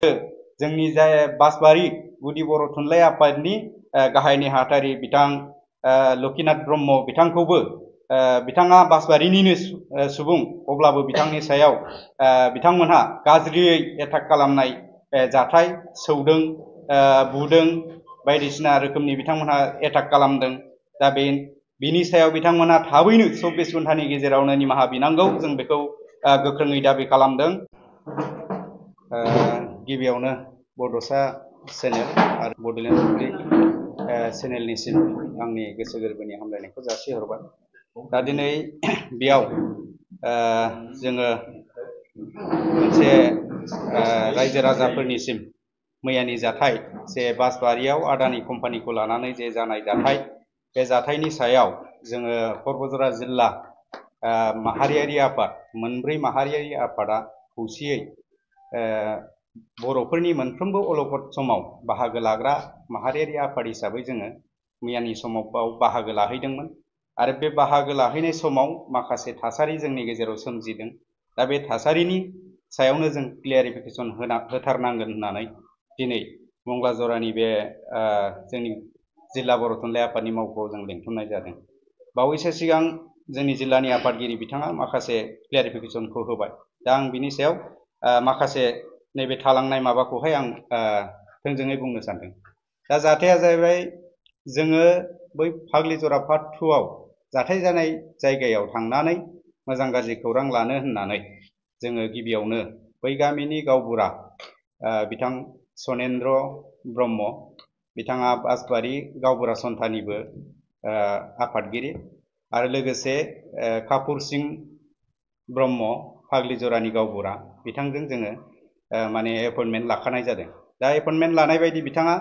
जोंनि जाय बासबारि गुदि बर' थुनलाइ आफादनि गाहाय नेहाथारि बिथां लकिनाथ ब्रह्म बिथांखौबो बिथाङा बासबारिनिनो सुबुं अब्लाबो बिथांनि सायाव बिथांमोनहा गाज्रियै एटाक खालामनाय जाथाय सौदों बुदों बायदिसिना रोखोमनि बिथांमोनहा एटाक खालामदों। दा बिनि सायाव बिथांमोनहा थाबैनो 24 घन्टानि गेजेरावनो निमाहा बिनांगौ जों बेखौ गोख्रोङै दाबि खालामदों। गिबियावनो बड'सा चेनेल आरो बड'लेण्ड बुब्लि चेनेलनिसिम आंनि गोसो गोरबोनि हामलायनायखौ जासिहरबाय। दा दिनै बेयाव जोङो मोनसे रायजो राजाफोरनिसिम मैयानि जाथाय जे बासबारियाव आदानि कम्पानिखौ लानानै जे जानाय जाथाय बे जाथायनि सायाव जोङो क'क्राझार जिल्ला माहारियारि आफाद मोनब्रै माहारियारि आफादा खौसेयै बर'फोरनि मोनफ्रोमबो अलखद समाव बाहागो लाग्रा माहारियारि आफाद हिसाबै जोङो मैयानि समाव बाहागो लाहैदोंमोन आरो बे बाहागो लाहैनाय समाव माखासे थासारि जोंनि गेजेराव सोमजिदों। दा बे थासारिनि सायावनो जों क्लियारिफिकेसन होथारनांगोन होननानै दिनै मंगला जरानि बे जोंनि जिल्ला बर' थुनलाइ आफादनि मावख'आव जों लिंथुमनाय जादों। बावैसो सिगां जोंनि जिल्लानि आफादगिरि बिथाङा माखासे क्लियारिफिकेसनखौ होबाय। दा आं बिनि सायाव माखासे नैबे थालांनाय माबाखौहाय आं थोंजोङै बुंनो सानदों। दा जाथाया जाहैबाय जोङो बै फाग्लिजरा पार्ट 2 आव जाथाय जानाय जायगायाव थांनानै मोजां गाज्रि खौरां लानो होननानै जोङो गिबियावनो बै गामिनि गावबुरा बिथां सनेन्द्र ब्रह्म बिथाङा बासबारि गावबुरा सन्थानिबो आफादगिरि आरो लोगोसे कापुर सिं ब्रह्म फाग्लिजरानि गावबुरा बिथांजों जोङो माने एपइन्टमेन्ट लाखानाय जादों। दा एपइन्टमेन्ट लानाय बायदि बिथाङा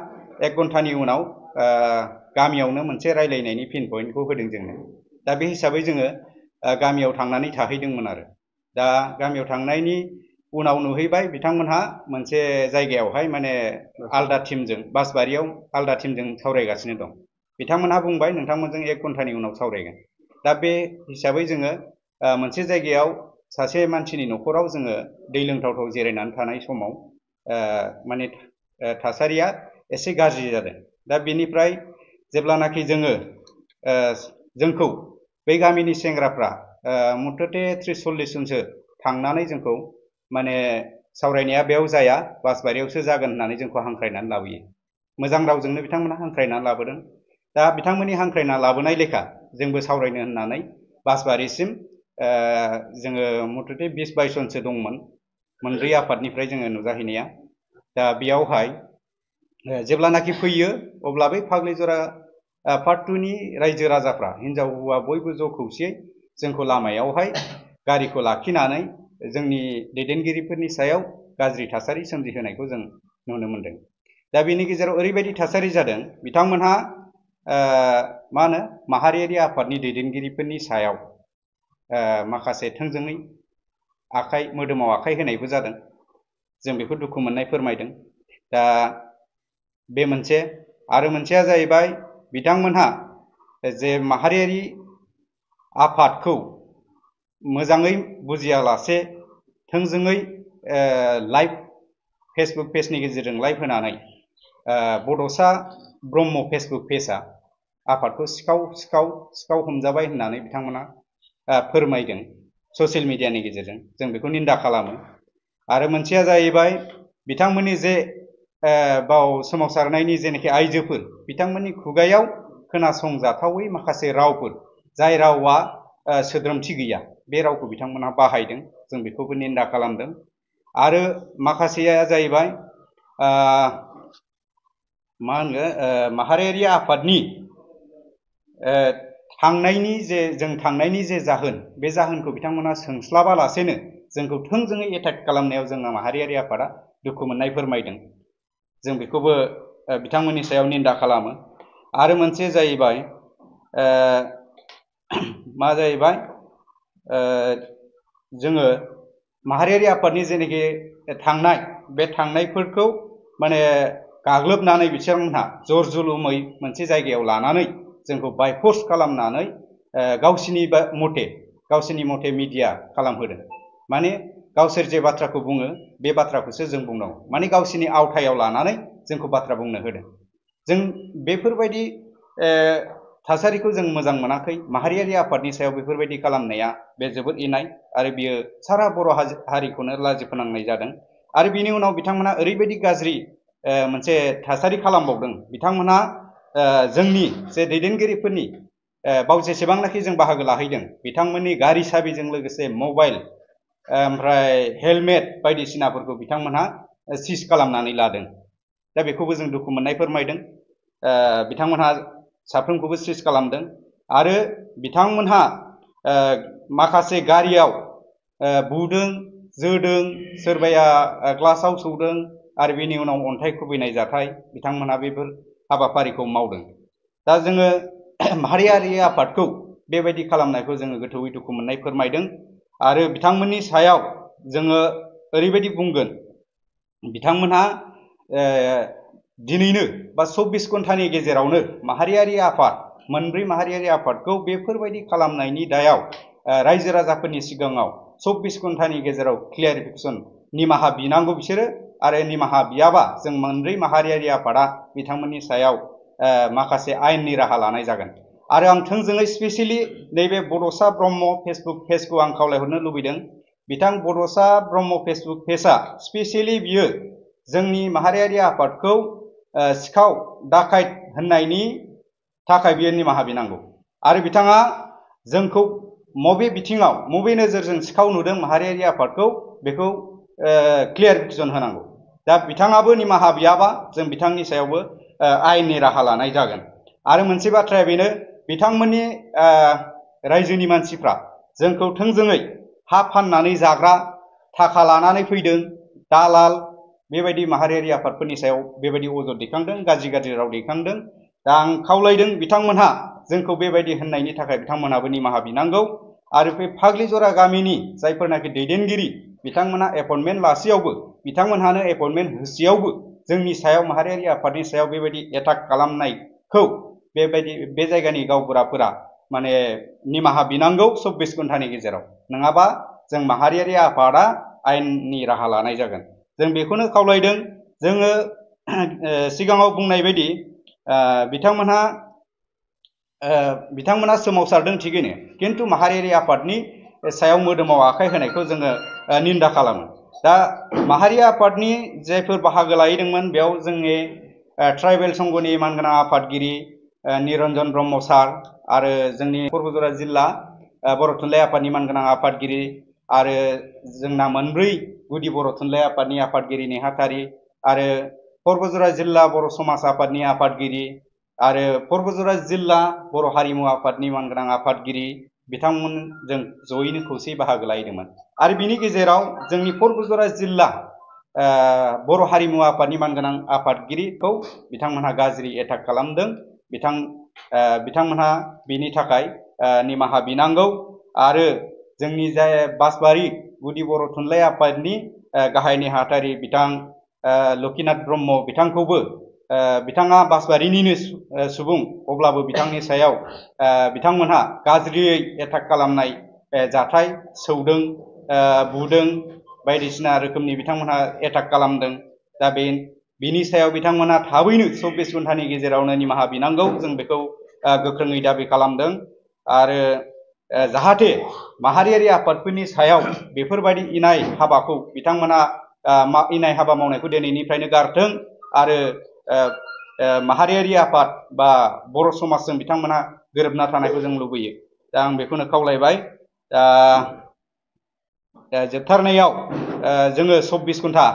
1 घन्टानि उनाव गामियावनो मोनसे रायलायनायनि पिन पइन्टखौ होदों जोंनो। दा बे हिसाबै जोङो गामियाव थांनानै थाहैदोंमोन आरो दा गामियाव थांनायनि उनाव नुहैबाय बिथांमोनहा मोनसे जायगायावहाय माने आलदा टीमजों बासबारियाव आलदा टीमजों सावरायगासिनो दं। बिथांमोनहा बुंबाय नोंथांमोनजों 1 घन्टानि उनाव सावरायगोन। दा बे हिसाबै जोङो मोनसे जायगायाव सासे मानसिनि न'खराव जोङो दै लोंथावथाव जिरायनानै थानाय समाव माने थासारिया एसे गाज्रि जादों। दा बेनिफ्राय जेब्लानाखि जोंखौ बै गामिनि सेंग्राफ्रा मथथे 30-40 जनसो थांनानै जोंखौ माने सावरायनाया बेयाव जाया बासबारियावसो जागोन होननानै जोंखौ हांख्रायनानै लाबोयो। मोजां रावजोंनो बिथांमोनहा हांख्रायनानै लाबोदों। दा बिथांमोननि हांख्रायना लाबोनाय लेखा जोंबो सावरायनो होननानै बासबारिसिम जोङो मथथे 20-22 जनसो दंमोन मोनब्रै आफादनिफ्राय जोङो नुजाहैनाया। दा बेयावहाय जेब्लानाखि फैयो अब्ला बै फाग्लिजरा पार्ट 2 नि रायजो राजाफ्रा हिनजाव हौवा बयबो ज' खौसेयै जोंखौ लामायावहाय गारिखौ लाखिनानै जोंनि दैदेनगिरिफोरनि सायाव गाज्रि थासारि सोमजिहोनायखौ जों नुनो मोनदों। दा बेनि गेजेराव ओरैबायदि थासारि जादों बिथांमोनहा मा होनो माहारियारि आफादनि दैदेनगिरिफोरनि सायाव माखासे थोंजोङै मोदोमाव आखाइ होनायबो जादों। जों बेखौ दुखु मोननाय फोरमायदों। दा बे मोनसे आरो मोनसेया जाहैबाय बिथांमोनहा जे माहारियारि आफादखौ मोजाङै बुजियालासे थोंजोङै लाइभ फेसबुक पेजनि गेजेरजों लाइभ होनानै बड'सा ब्रह्म फेसबुक पेजआ आफादखौ सिखाव हमजाबाय होननानै बिथांमोना फोरमायदों ससियेल मिडियानि गेजेरजों। जों बेखौ निन्दा खालामो। आरो मोनसेया जाहैबाय बिथांमोननि जे बाव सोमावसारनायनि जेनाखि आइजोफोर बिथांमोननि खुगायाव खोनासंजाथावै माखासे रावफोर जाय रावा सोद्रोमथि गैया बे रावखौ बिथांमोना बाहायदों। जों बेखौबो निन्दा खालामदों। आरो माखासेया जाहैबाय मा होनगोन माहारियारि आफादनि थांनायनि जे जाहोन बे जाहोनखौ बिथांमोना सोंस्लाबालासेनो जोंखौ थोंजोङै एटाक खालामनायाव जोंना माहारियारि आफादा दुखु मोननाय फोरमायदों। जों बेखौबो बिथांमोननि सायाव निन्दा खालामो। आरो मोनसे जाहैबाय मा जाहैबाय जोङो माहारियारि आफादनि जेनाखि बे थांनायफोरखौ माने गाग्लोबनानै बिथांमोनहा जर जुलुमै मोनसे जायगायाव लानानै जोंखौ बायफर्स खालामनानै गावसिनि मथे मिडिया खालामहोदों। माने गावसोर जे बाथ्राखौ बुङो बे बाथ्राखौसो जों बुंनांगौ, माने गावसोरनि आवथायाव लानानै जोंखौ बाथ्रा बुंनो होदों। जों बेफोरबायदि थासारिखौ जों मोजां मोनाखै। माहारियारि आफादनि सायाव बेफोरबायदि खालामनाया बे जोबोद इनाय आरो बियो सारा बर' हारिखौनो लाजि फोनांनाय जादों। आरो बिनि उनाव बिथांमोना ओरैबायदि गाज्रि मोनसे थासारि खालामबावदों। बिथांमोना जोंनि जे दैदेनगिरिफोरनि बाव जेसेबांनाखि जों बाहागो लाहैदों बिथांमोननि गारि साबिजों लोगोसे मबाइल ओमफ्राय हेलमेट बायदिसिनाफोरखौ बिथांमोनहा सिज खालामनानै लादों। दा बेखौबो जों दुखु मोननाय फोरमायदों। बिथांमोनहा साफ्रोमखौबो सिज खालामदों आरो बिथांमोनहा माखासे गारियाव बुदों जोदों, सोरबाया ग्लासाव सौदों आरो बेनि उनाव अन्थाइ खुबैनाय जाथाय बिथांमोनहा बेफोर हाबाफारिखौ मावदों। दा जोङो माहारियारि आफादखौ बेबायदि खालामनायखौ जोङो गोथौयै दुखु मोननाय फोरमायदों आरो बिथांमोननि सायाव जोङो ओरैबायदि बुंगोन, बिथांमोनहा दिनैनो बा 24 घन्टानि गेजेरावनो माहारियारि आफाद मोनब्रै माहारियारि आफादखौ बेफोरबायदि खालामनायनि दायाव रायजो राजाफोरनि सिगाङाव 24 घन्टानि गेजेराव क्लियारिफिकेसन निमाहा बिनांगौ बिसोरो। आरो निमाहा बियाबा जों मोनब्रै माहारियारि आफादा बिथांमोननि सायाव माखासे आयेननि राहा लानाय जागोन। आरो आं थोंजोङै स्पेसियेलि नैबे बड'सा ब्रह्म फेसबुक पेजखौ आं खावलायहरनो लुबैदों। बिथां बड'सा ब्रह्म फेसबुक पेजआ स्पेसियेलि बियो जोंनि माहारियारि आफादखौ सिखाव दाखायत होननायनि थाखाय बियो निमाहा बिनांगौ। आरो बिथाङा जोंखौ मबे बिथिङाव मबे नोजोरजों सिखाव नुदों माहारियारि आफादखौ बेखौ क्लियारिफिकेसन होनांगौ। दा बिथाङाबो निमाहा बियाबा जों बिथांनि सायावबो आयेननि राहा लानाय जागोन। आरो मोनसे बाथ्राया बेनो, बिथांमोननि रायजोनि मानसिफ्रा जोंखौ थोंजोङै हा फाननानै जाग्रा, थाखा लानानै फैदों, दालाल, बेबायदि माहारियारि आफादफोरनि सायाव बेबायदि अजद दैखांदों, गाज्रि गाज्रि राव दैखांदों। दा आं खावलायदों बिथांमोनहा जोंखौ बेबायदि होननायनि थाखाय बिथांमोनहाबो निमाहा बिनांगौ। आरो बे फाग्लिजरा गामिनि जायफोरनाखि दैदेनगिरि बिथांमोनहा एपइन्टमेन्ट लासेयावबो, बिथांमोनहानो एपइन्टमेन्ट होसेयावबो जोंनि सायाव माहारियारि आफादनि सायाव बेबायदि एटाक खालामनायखौ बेबायदि बे जायगानि गावबुराफोरा माने निमाहा बिनांगौ 24 घन्टानि गेजेराव। नङाबा जों माहारियारि आफादा आयेननि राहा लानाय जागोन। जों बेखौनो खावलायदों। जोङो सिगाङाव बुंनाय बायदि बिथांमोना सोमावसारदों थिगैनो, किन्तु माहारियारि आफादनि सायाव मोदोमाव आखाइ होनायखौ जोङो निन्दा खालामो। दा माहारि आफादनि जायफोर बाहागो लाहैदोंमोन बेयाव जोंनि ट्राइबेल संघनि मानगोनां आफादगिरि निरन्जन ब्रह्म सार आरो जोंनि क'क्राझार जिल्ला बर' थुनलाइ आफादनि मानगोनां आफादगिरि आरो जोंना मोनब्रै गुदि बर' थुनलाइ आफादनि आफादगिरि नेहाथारि आरो क'क्राझार जिल्ला बर' समाज आफादनि आफादगिरि आरो क'क्राझार जिल्ला बर' हारिमु आफादनि मानगोनां आफादगिरि बिथांमोनजों जयैनो खौसेयै बाहागो लाहैदोंमोन। आरो बिनि गेजेराव जोंनि क'क्राझार जिल्ला बर' हारिमु आफादनि मानगोनां आफादगिरिखौ बिथांमोनहा गाज्रि एटाक खालामदों। बिथांमोनहा बिनि थाखाय निमाहा बिनांगौ। आरो जोंनि जाय बासबारि गुदि बर' थुनलाइ आफादनि गाहाय नेहाथारि बिथां लकिनाथ ब्रह्म बिथांखौबो, बिथाङा बासबारिनिनो सुबुं, अब्लाबो बिथांनि सायाव बिथांमोनहा गाज्रियै एटाक खालामनाय जाथाय, सौदों, बुदों, बायदिसिना रोखोमनि बिथांमोनहा एटाक खालामदों। दा बिनि सायाव बिथांमोनहा थाबैनो 24 घन्टानि गेजेरावनो निमाहा बिनांगौ, जों बेखौ गोख्रोङै दाबि खालामदों। आरो जाहाथे माहारियारि आफादफोरनि सायाव बेफोरबायदि इनाय हाबाखौ बिथांमोना इनाय हाबा मावनायखौ दिनैनिफ्रायनो गारथों आरो माहारियारि आफाद बा बर' समाजजों बिथांमोना गोरोबना थानायखौ जों लुबैयो। दा आं बेखौनो खावलायबाय। जोबथारनायाव जोङो 24 घन्टा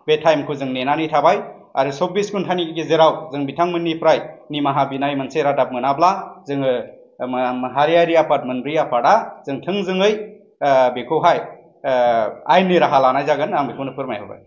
बे टाइमखौ जों नेनानै थाबाय आरो 24 घन्टानि गेजेराव जों बिथांमोननिफ्राय निमाहा बिनाय मोनसे रादाब मोनाब्ला जोङो माहारियारि आफाद मोनब्रै आफादा जों थोंजोङै बेखौहाय आयेननि राहा लानाय जागोन। आं बेखौनो फोरमायहरबाय।